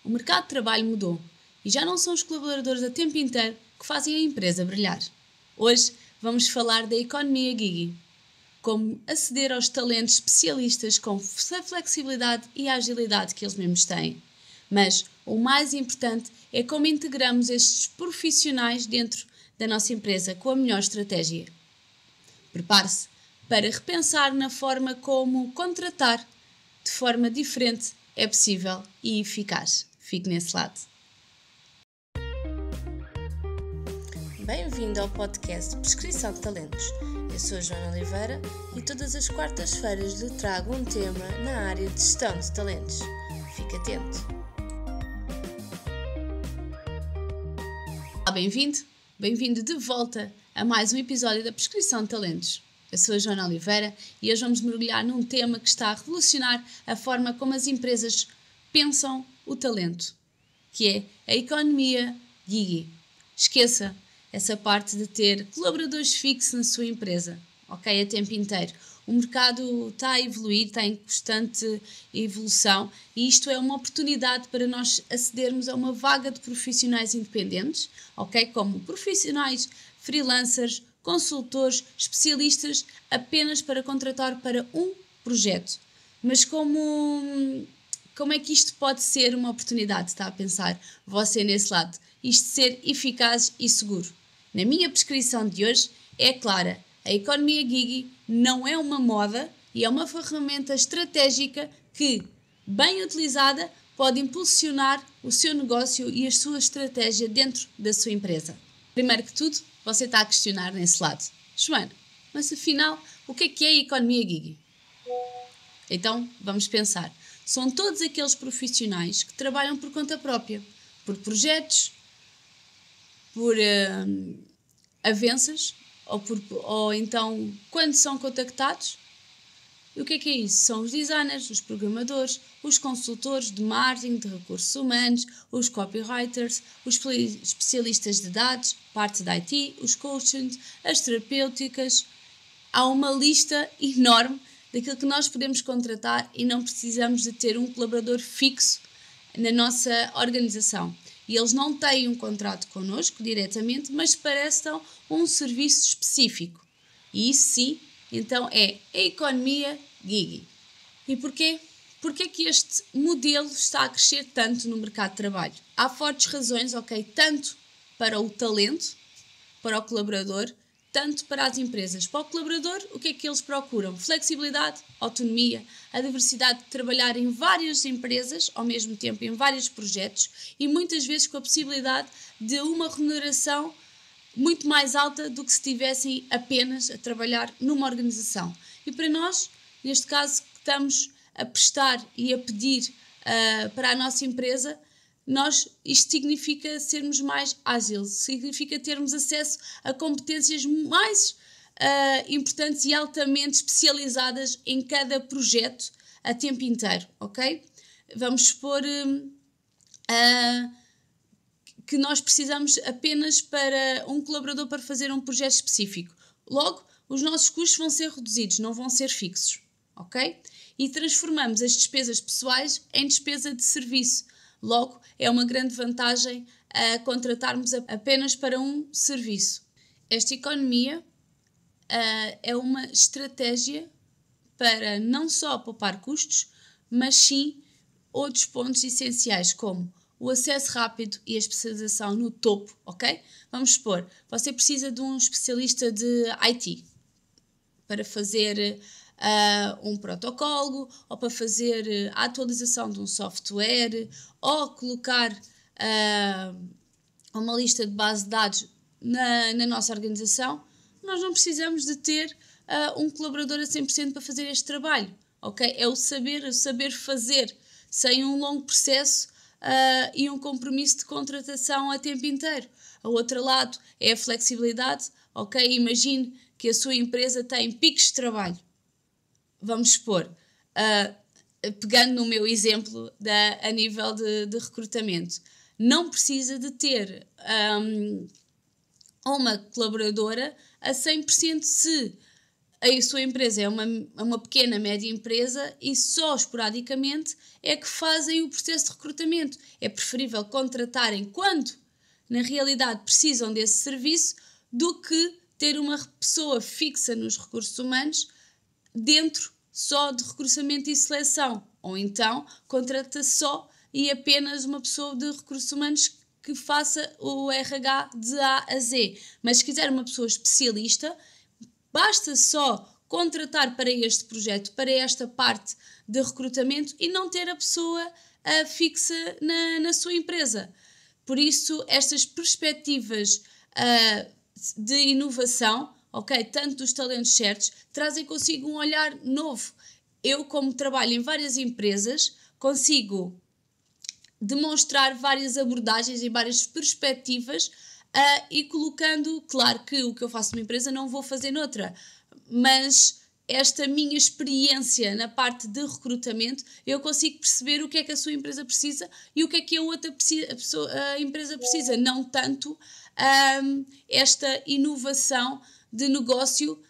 O mercado de trabalho mudou e já não são os colaboradores a tempo inteiro que fazem a empresa brilhar. Hoje vamos falar da economia gig, como aceder aos talentos especialistas com a flexibilidade e a agilidade que eles mesmos têm. Mas o mais importante é como integramos estes profissionais dentro da nossa empresa com a melhor estratégia. Prepare-se para repensar na forma como contratar de forma diferente é possível e eficaz. Fique nesse lado. Bem-vindo ao podcast Prescrição de Talentos. Eu sou a Joana Oliveira e todas as quartas-feiras lhe trago um tema na área de gestão de talentos. Fique atento. Olá, bem-vindo de volta a mais um episódio da Prescrição de Talentos. Eu sou a Joana Oliveira e hoje vamos mergulhar num tema que está a revolucionar a forma como as empresas pensam o talento, que é a economia gig. Esqueça essa parte de ter colaboradores fixos na sua empresa, ok? A tempo inteiro. O mercado está a evoluir, está em constante evolução e isto é uma oportunidade para nós acedermos a uma vaga de profissionais independentes, ok? Como profissionais, freelancers, consultores, especialistas, apenas para contratar para um projeto. Mas como é que isto pode ser uma oportunidade? Está a pensar você nesse lado? Isto ser eficaz e seguro. Na minha prescrição de hoje é clara. A economia gig não é uma moda e é uma ferramenta estratégica que, bem utilizada, pode impulsionar o seu negócio e a sua estratégia dentro da sua empresa. Primeiro que tudo, você está a questionar nesse lado. Joana, mas afinal, o que é a economia gig? Então, vamos pensar. São todos aqueles profissionais que trabalham por conta própria, por projetos, por avanças, ou então quando são contactados. E o que é isso? São os designers, os programadores, os consultores de marketing, de recursos humanos, os copywriters, os especialistas de dados, parte da IT, os coaches, as terapêuticas. Há uma lista enorme daquilo que nós podemos contratar e não precisamos de ter um colaborador fixo na nossa organização. E eles não têm um contrato connosco diretamente, mas prestam um serviço específico. E isso sim, então é a economia gig. E porquê? Porquê que este modelo está a crescer tanto no mercado de trabalho? Há fortes razões, ok? Tanto para o talento, para o colaborador, tanto para as empresas. Para o colaborador, o que é que eles procuram? Flexibilidade, autonomia, a diversidade de trabalhar em várias empresas, ao mesmo tempo em vários projetos e muitas vezes com a possibilidade de uma remuneração muito mais alta do que se estivessem apenas a trabalhar numa organização. E para nós, neste caso, que estamos a prestar e a pedir para a nossa empresa, isto significa sermos mais ágeis, significa termos acesso a competências mais importantes e altamente especializadas em cada projeto a tempo inteiro, ok? Vamos supor que nós precisamos apenas para um colaborador para fazer um projeto específico. Logo, os nossos custos vão ser reduzidos, não vão ser fixos, ok? E transformamos as despesas pessoais em despesa de serviço. Logo, é uma grande vantagem contratarmos apenas para um serviço. Esta economia é uma estratégia para não só poupar custos, mas sim outros pontos essenciais, como o acesso rápido e a especialização no topo, ok? Vamos supor, você precisa de um especialista de IT para fazer um protocolo, ou para fazer a atualização de um software, ou colocar uma lista de base de dados na nossa organização. Nós não precisamos de ter um colaborador a 100% para fazer este trabalho, ok? É o saber fazer, sem um longo processo e um compromisso de contratação a tempo inteiro. O outro lado é a flexibilidade, ok? Imagine que a sua empresa tem picos de trabalho. Vamos supor, pegando no meu exemplo a nível de recrutamento, não precisa de ter uma colaboradora a 100% se a sua empresa é uma pequena, média empresa e só esporadicamente é que fazem o processo de recrutamento. É preferível contratarem quando, na realidade, precisam desse serviço do que ter uma pessoa fixa nos recursos humanos dentro só de recrutamento e seleção. Ou então contrata só e apenas uma pessoa de recursos humanos que faça o RH de A a Z. Mas se quiser uma pessoa especialista, basta só contratar para este projeto, para esta parte de recrutamento e não ter a pessoa fixa na sua empresa. Por isso, estas perspectivas de inovação, ok, tanto dos talentos certos, trazem consigo um olhar novo. Eu, como trabalho em várias empresas, consigo demonstrar várias abordagens e várias perspectivas e colocando, claro que o que eu faço numa empresa não vou fazer noutra, mas esta minha experiência na parte de recrutamento, eu consigo perceber o que é que a sua empresa precisa e o que é que a empresa precisa, não tanto esta inovação de negócio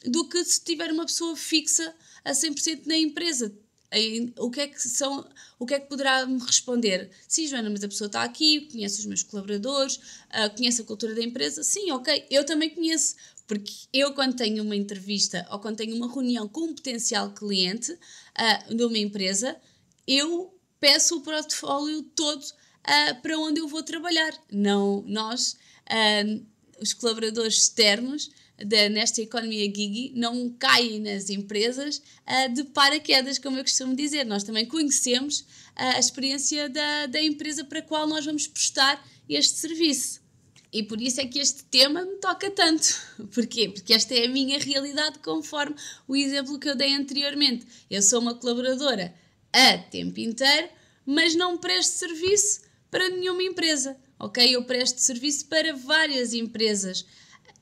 do que se tiver uma pessoa fixa a 100% na empresa. O que é que poderá-me responder? Sim, Joana, mas a pessoa está aqui, conhece os meus colaboradores, conhece a cultura da empresa. Sim, ok, eu também conheço, porque eu quando tenho uma entrevista ou quando tenho uma reunião com um potencial cliente de uma empresa, eu peço o portfólio todo para onde eu vou trabalhar. Não, nós, os colaboradores externos, nesta economia gig, não caem nas empresas de paraquedas, como eu costumo dizer. Nós também conhecemos a experiência da empresa para a qual nós vamos prestar este serviço. E por isso é que este tema me toca tanto. Porquê? Porque esta é a minha realidade, conforme o exemplo que eu dei anteriormente. Eu sou uma colaboradora a tempo inteiro, mas não presto serviço para nenhuma empresa. Ok? Eu presto serviço para várias empresas.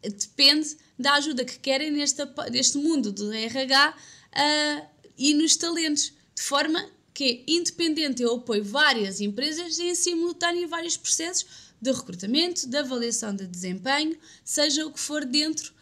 Depende da ajuda que querem neste mundo do RH e nos talentos, de forma que, independente, eu apoio várias empresas em simultâneo vários processos de recrutamento, de avaliação de desempenho, seja o que for dentro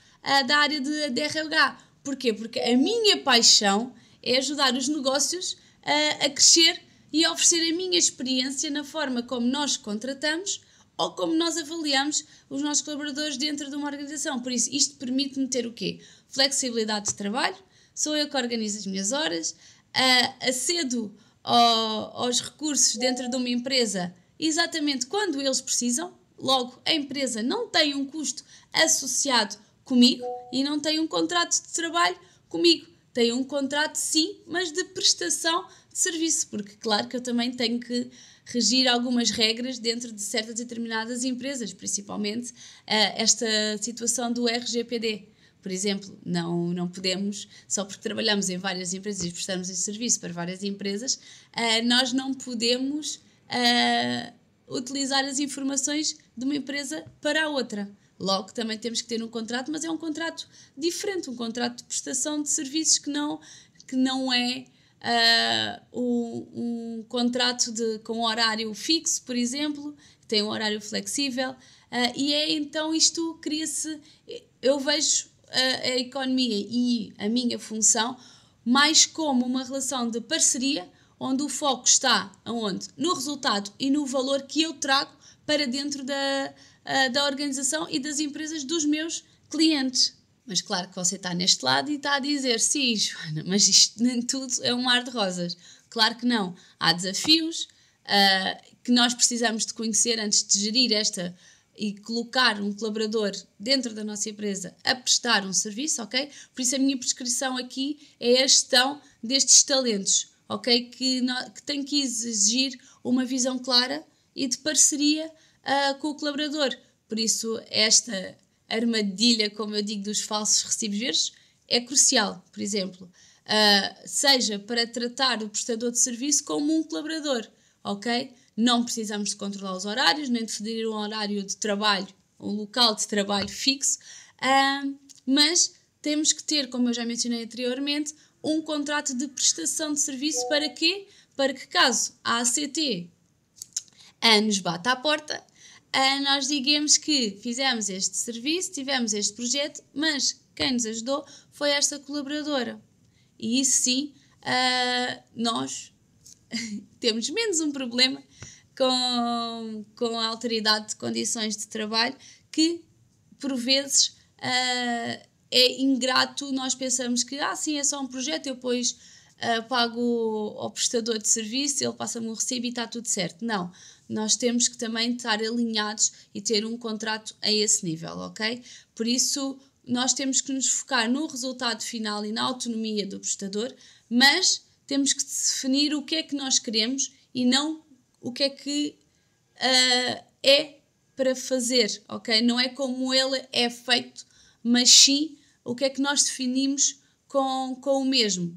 da área de RH. Porquê? Porque a minha paixão é ajudar os negócios a crescer e a oferecer a minha experiência na forma como nós contratamos ou como nós avaliamos os nossos colaboradores dentro de uma organização. Por isso, isto permite-me ter o quê? Flexibilidade de trabalho, sou eu que organizo as minhas horas, acedo aos recursos dentro de uma empresa exatamente quando eles precisam, logo a empresa não tem um custo associado comigo e não tem um contrato de trabalho comigo. Tem um contrato sim, mas de prestação de serviço, porque claro que eu também tenho que regir algumas regras dentro de certas e determinadas empresas, principalmente esta situação do RGPD. Por exemplo, não podemos, só porque trabalhamos em várias empresas e prestamos esse serviço para várias empresas, nós não podemos utilizar as informações de uma empresa para a outra. Logo, também temos que ter um contrato, mas é um contrato diferente, um contrato de prestação de serviços que não é um contrato com horário fixo, por exemplo, tem um horário flexível, e então isto cria-se, eu vejo a economia e a minha função mais como uma relação de parceria, onde o foco está aonde? No resultado e no valor que eu trago para dentro da organização e das empresas dos meus clientes. Mas claro que você está neste lado e está a dizer, sim, Joana, mas isto nem tudo é um mar de rosas. Claro que não. Há desafios que nós precisamos de conhecer antes de gerir esta e colocar um colaborador dentro da nossa empresa a prestar um serviço, ok? Por isso a minha prescrição aqui é a gestão destes talentos, ok? Que tem que exigir uma visão clara e de parceria com o colaborador. Por isso esta armadilha, como eu digo, dos falsos recibos verdes é crucial. Por exemplo, seja para tratar o prestador de serviço como um colaborador, ok? Não precisamos de controlar os horários, nem definir um horário de trabalho, um local de trabalho fixo, mas temos que ter, como eu já mencionei anteriormente, um contrato de prestação de serviço para quê? Para que caso a ACT nos bata à porta, nós digamos que fizemos este serviço, tivemos este projeto, mas quem nos ajudou foi esta colaboradora. E isso sim, nós temos menos um problema com a autoridade de condições de trabalho que, por vezes, é ingrato. Nós pensamos que, sim, é só um projeto, eu depois pago ao prestador de serviço, ele passa-me um recibo e está tudo certo. Não, nós temos que também estar alinhados e ter um contrato a esse nível, ok? Por isso, nós temos que nos focar no resultado final e na autonomia do prestador, mas temos que definir o que é que nós queremos e não o que é que é para fazer, ok? Não é como ele é feito, mas sim o que é que nós definimos com o mesmo.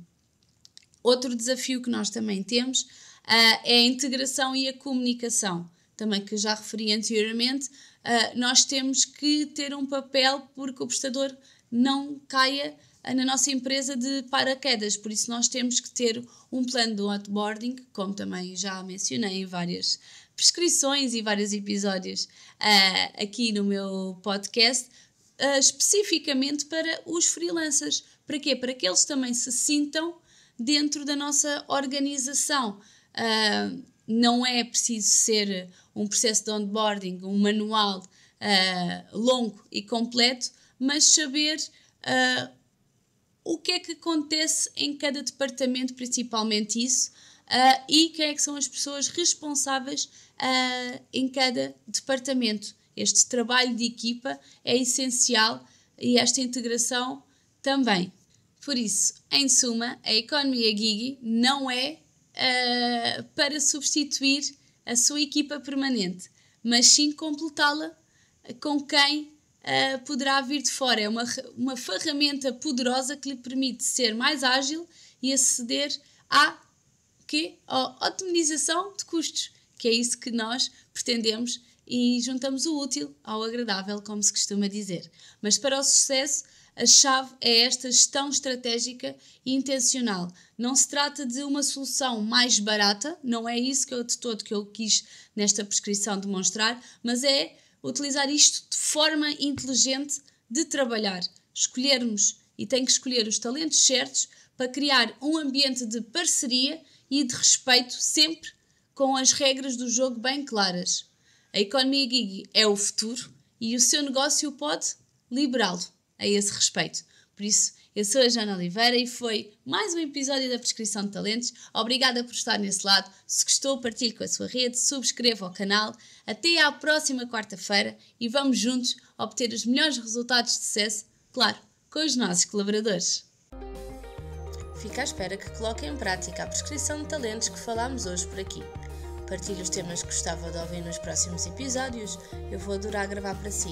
Outro desafio que nós também temos é a integração e a comunicação, também que já referi anteriormente. Nós temos que ter um papel porque o prestador não caia na nossa empresa de paraquedas, por isso nós temos que ter um plano de onboarding, como também já mencionei em várias prescrições e vários episódios aqui no meu podcast, especificamente para os freelancers. Para quê? Para que eles também se sintam dentro da nossa organização. Não é preciso ser um processo de onboarding, um manual longo e completo, mas saber o que é que acontece em cada departamento, principalmente isso, e quem é que são as pessoas responsáveis em cada departamento. Este trabalho de equipa é essencial e esta integração também. Por isso, em suma, a Economia Gigi não é para substituir a sua equipa permanente, mas sim completá-la com quem poderá vir de fora. É uma ferramenta poderosa que lhe permite ser mais ágil e aceder à otimização de custos, que é isso que nós pretendemos e juntamos o útil ao agradável, como se costuma dizer. Mas para o sucesso, a chave é esta gestão estratégica e intencional. Não se trata de uma solução mais barata, não é isso de todo que eu quis nesta prescrição demonstrar, mas é utilizar isto de forma inteligente de trabalhar. Escolhermos, e tem que escolher os talentos certos para criar um ambiente de parceria e de respeito, sempre com as regras do jogo bem claras. A Economia Gigi é o futuro e o seu negócio pode liberá-lo a esse respeito. Por isso, eu sou a Joana Oliveira e foi mais um episódio da Prescrição de Talentos. Obrigada por estar nesse lado. Se gostou, partilhe com a sua rede, subscreva o canal. Até à próxima quarta-feira e vamos juntos obter os melhores resultados de sucesso, claro, com os nossos colaboradores. Fica à espera que coloque em prática a prescrição de talentos que falámos hoje por aqui. Partilhe os temas que gostava de ouvir nos próximos episódios. Eu vou adorar gravar para si.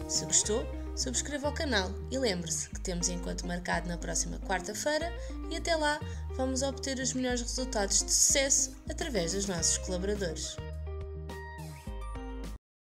Se gostou, subscreva o canal e lembre-se que temos encontro marcado na próxima quarta-feira e até lá vamos obter os melhores resultados de sucesso através dos nossos colaboradores.